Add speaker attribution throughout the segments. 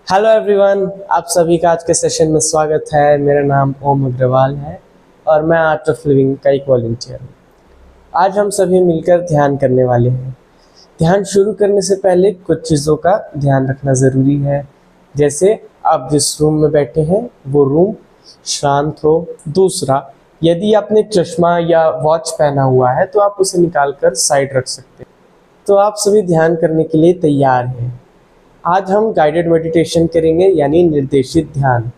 Speaker 1: Hello everyone, आप सभी का आज के सेशन में स्वागत है। मेरा नाम ओम अग्रवाल है और मैं आर्ट ऑफ लिविंग का एक वॉलंटियर हूँ। आज हम सभी मिलकर ध्यान करने वाले हैं। ध्यान शुरू करने से पहले कुछ चीज़ों का ध्यान रखना ज़रूरी है, जैसे आप जिस रूम में बैठे हैं वो रूम शांत हो। दूसरा, यदि आपने चश्मा या वॉच पहना हुआ है तो आप उसे निकाल कर साइड रख सकते हैं। तो आप सभी ध्यान करने के लिए तैयार हैं। आज हम गाइडेड मेडिटेशन करेंगे, यानी निर्देशित ध्यान।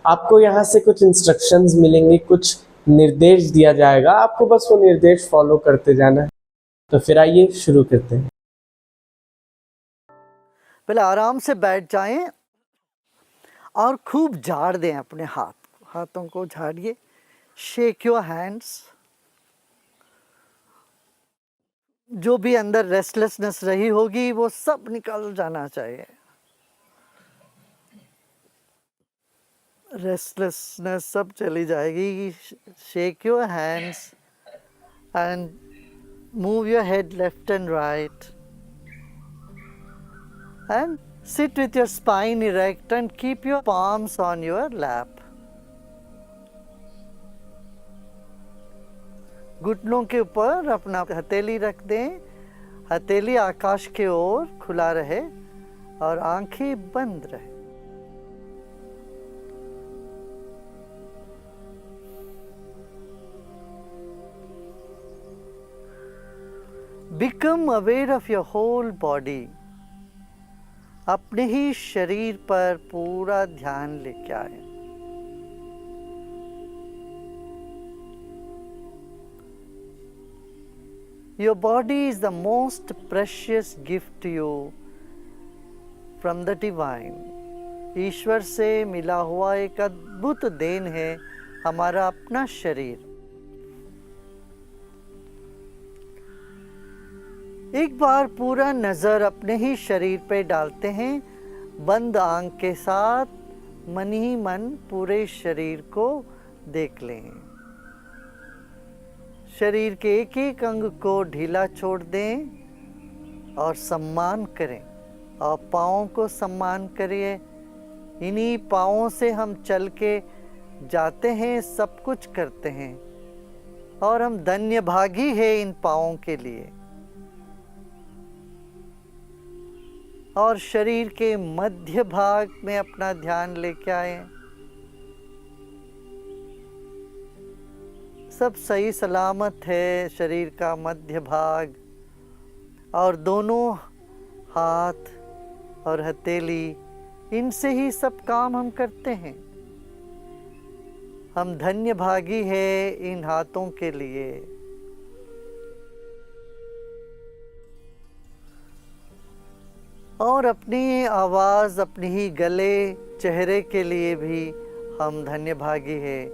Speaker 1: आपको यहाँ से कुछ इंस्ट्रक्शंस मिलेंगे, कुछ निर्देश दिया जाएगा, आपको बस वो निर्देश फॉलो करते जाना है। तो फिर आइए शुरू करते हैं।
Speaker 2: पहले आराम से बैठ जाएं और खूब झाड़ दें अपने हाथों को झाड़िए। Shake your hands. जो भी अंदर रेस्टलेसनेस रही होगी वो सब निकल जाना चाहिए। रेस्टलेसनेस सब चली जाएगी। Shake your hands and move your head left and right and sit with your spine erect and keep your palms on your lap. घुटनों के ऊपर अपना हथेली रख दें। हथेली आकाश के ओर खुला रहे और आंखें बंद रहे। Become aware of your whole body. अपने ही शरीर पर पूरा ध्यान लेके आए। Your body is the most precious gift to you from the divine. ईश्वर से मिला हुआ एक अद्भुत देन है हमारा अपना शरीर। एक बार पूरा नज़र अपने ही शरीर पे डालते हैं। बंद आंख के साथ मन ही मन पूरे शरीर को देख लें। शरीर के एक एक अंग को ढीला छोड़ दें और सम्मान करें। और पाँवों को सम्मान करिए। इन्हीं पाँवों से हम चल के जाते हैं, सब कुछ करते हैं और हम धन्य भागी हैं इन पाँवों के लिए। और शरीर के मध्य भाग में अपना ध्यान लेके आए। सब सही सलामत है शरीर का मध्य भाग, और दोनों हाथ और हथेली, इनसे ही सब काम हम करते हैं। हम धन्य भागी है इन हाथों के लिए। और अपनी आवाज़, अपनी ही गले, चेहरे के लिए भी हम धन्य भागी है।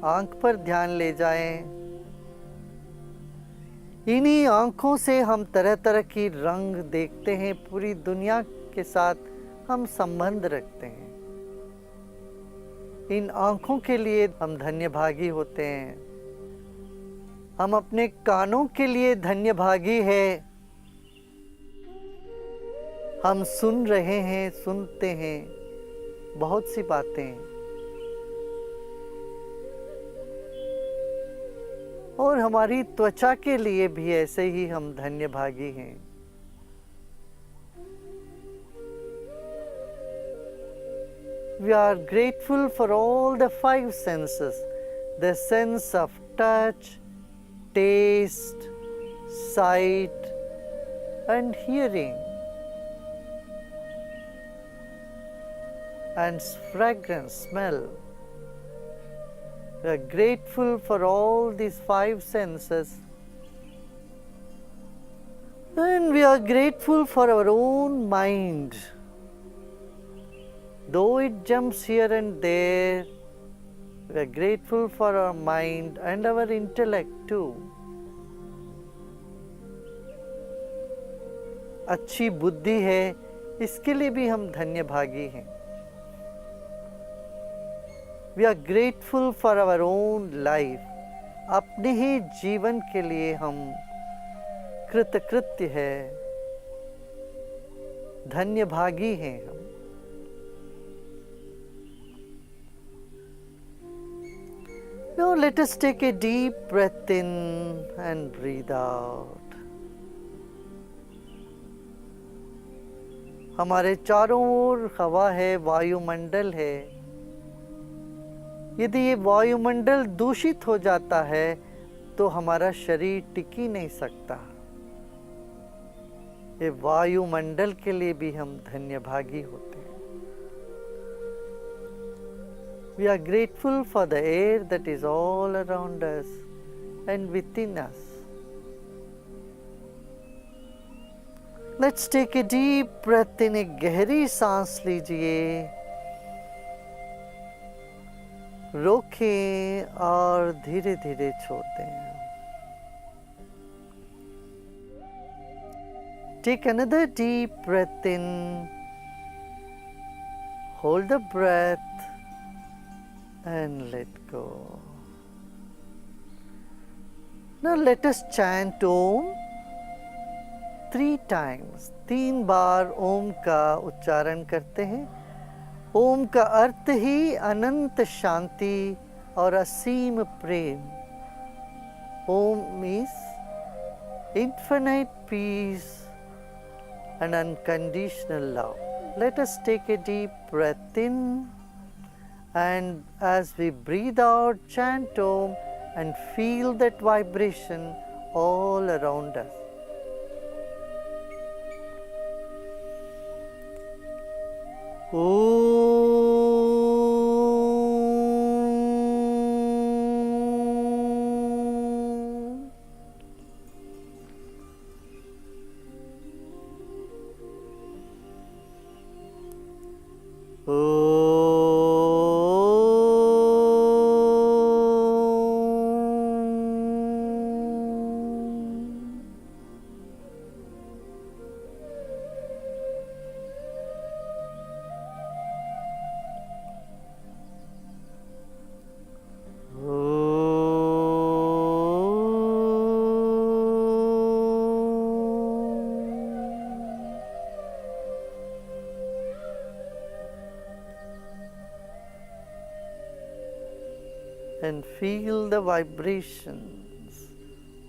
Speaker 2: आंख पर ध्यान ले जाएं। इन्हीं आँखों से हम तरह तरह की रंग देखते हैं। पूरी दुनिया के साथ हम संबंध रखते हैं। इन आँखों के लिए हम धन्य भागी होते हैं। हम अपने कानों के लिए धन्य भागी है। हम सुन रहे हैं, सुनते हैं बहुत सी बातें। और हमारी त्वचा के लिए भी ऐसे ही हम धन्य भागी हैं। We are grateful for all the five senses, the sense of touch, taste, sight, and hearing. And fragrance, smell. We are grateful for all these five senses, and we are grateful for our own mind. Though it jumps here and there, we are grateful for our mind and our intellect too. अच्छी बुद्धि है, इसके लिए भी हम धन्य भागी हैं। We are grateful for our own life. अपने ही जीवन के लिए हम कृतकृत्य है, धन्य भागी हैं हम। Now let us take a deep breath in and breathe out. हमारे चारों ओर हवा है, वायुमंडल है। यदि ये वायुमंडल दूषित हो जाता है तो हमारा शरीर टिक ही नहीं सकता। ये वायुमंडल के लिए भी हम धन्यभागी होते हैं। We are grateful for the air that is all around us and within us. Let's take a deep breath in. एक गहरी सांस लीजिए, रोकें और धीरे धीरे छोड़ दें। Take another deep breath in. Hold the breath and let go. Now let us chant Om 3 times. 3 बार ओम का उच्चारण करते हैं। ओम का अर्थ ही अनंत शांति और असीम प्रेम। ओम is infinite peace and unconditional love. Let us take a deep breath in, and as we breathe out, chant Om and feel that vibration all around us. And feel the vibrations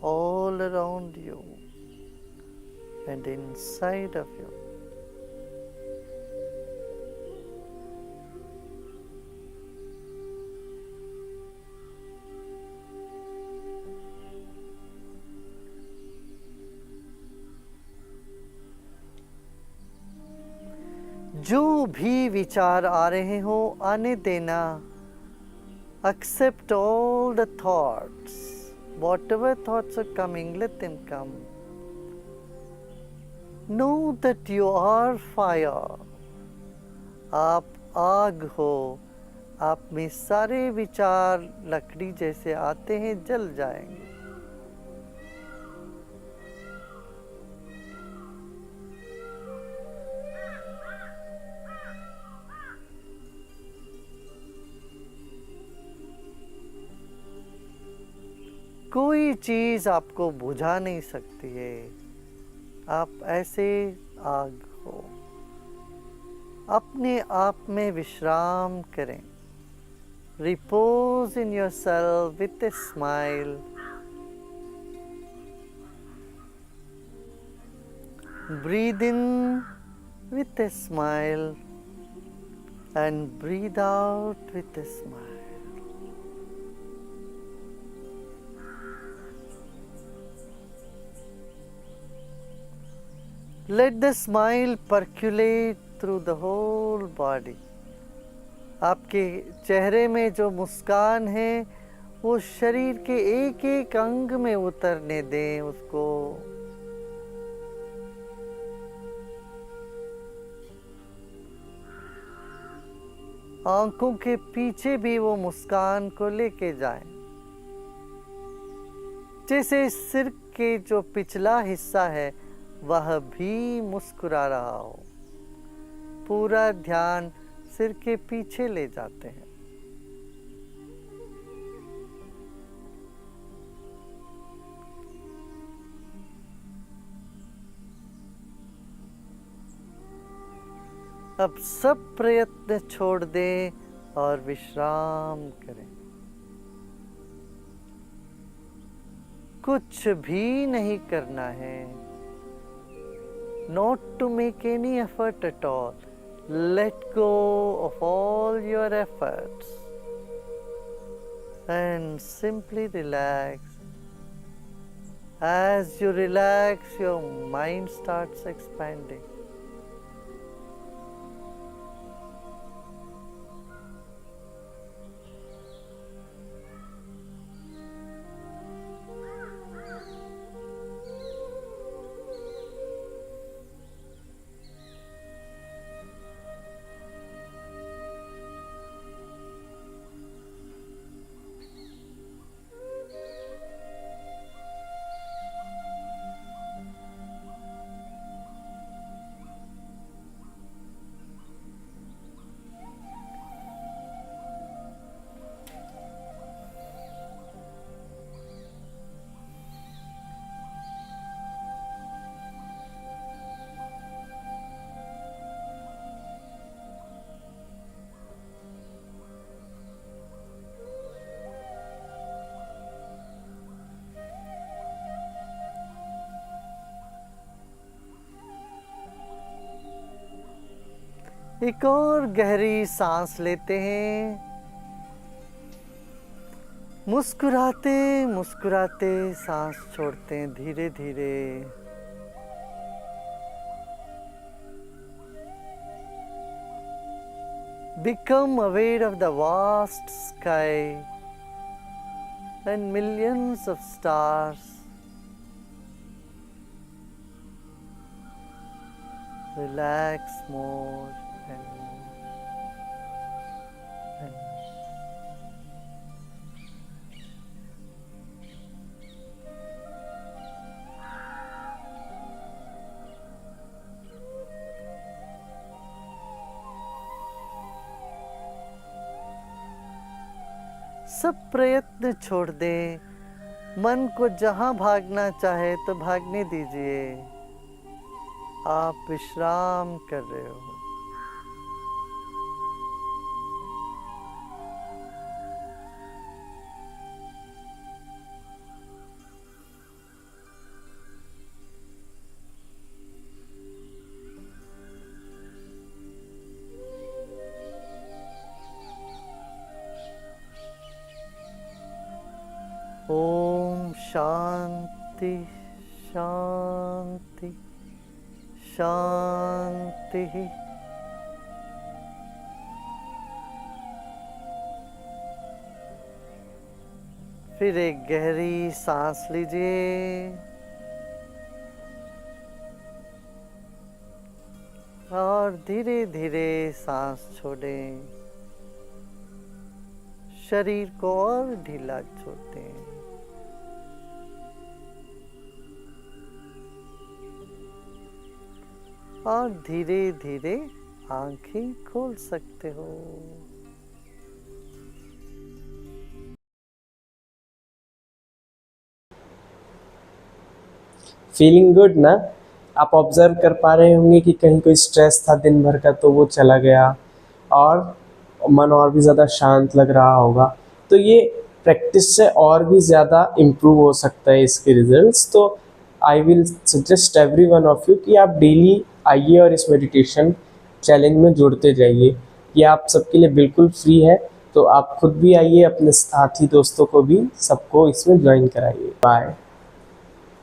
Speaker 2: all around you and inside of you. जो भी विचार आ रहे हो आने देना। Accept all the thoughts. Whatever thoughts are coming, let them come. Know that you are fire. आप आग हो। आप में सारे विचार लकड़ी जैसे आते हैं, जल जाएंगे। कोई चीज आपको बुझा नहीं सकती है। आप ऐसे आग हो। अपने आप में विश्राम करें। Repose in yourself with a smile. Breathe in with a smile and breathe out with a smile. Let the smile percolate through the whole body. आपके चेहरे में जो मुस्कान है वो शरीर के एक एक अंग में उतरने दें उसको। आंखों के पीछे भी वो मुस्कान को लेके जाएं। जैसे सिर के जो पिछला हिस्सा है वह भी मुस्कुरा रहा हो। पूरा ध्यान सिर के पीछे ले जाते हैं। अब सब प्रयत्न छोड़ दें और विश्राम करें। कुछ भी नहीं करना है। Not to make any effort at all. Let go of all your efforts and simply relax. As you relax, your mind starts expanding. एक और गहरी सांस लेते हैं। मुस्कुराते मुस्कुराते सांस छोड़ते हैं धीरे धीरे। Become aware of the vast sky and millions of stars. Relax more and more and more. सब प्रयत्न छोड़ दें। मन को जहां भागना चाहे तो भागने दीजिए। आप विश्राम कर रहे हो। ओम शांति शांति शांति। फिर एक गहरी सांस लीजिए और धीरे धीरे सांस छोड़ें। शरीर को और ढीला छोड़ दें। और धीरे धीरे आंखें खोल सकते हो।
Speaker 1: फीलिंग गुड ना? आप ऑब्जर्व कर पा रहे होंगे कि कहीं कोई स्ट्रेस था दिन भर का तो वो चला गया और मन और भी ज़्यादा शांत लग रहा होगा। तो ये प्रैक्टिस से और भी ज़्यादा इम्प्रूव हो सकता है इसके रिजल्ट्स। तो I will suggest every one of you कि आप डेली आइए और इस मेडिटेशन चैलेंज में जुड़ते जाइए। ये आप सबके लिए बिल्कुल फ्री है, तो आप खुद भी आइए, अपने साथी दोस्तों को भी सबको इसमें ज्वाइन कराइए। बाय।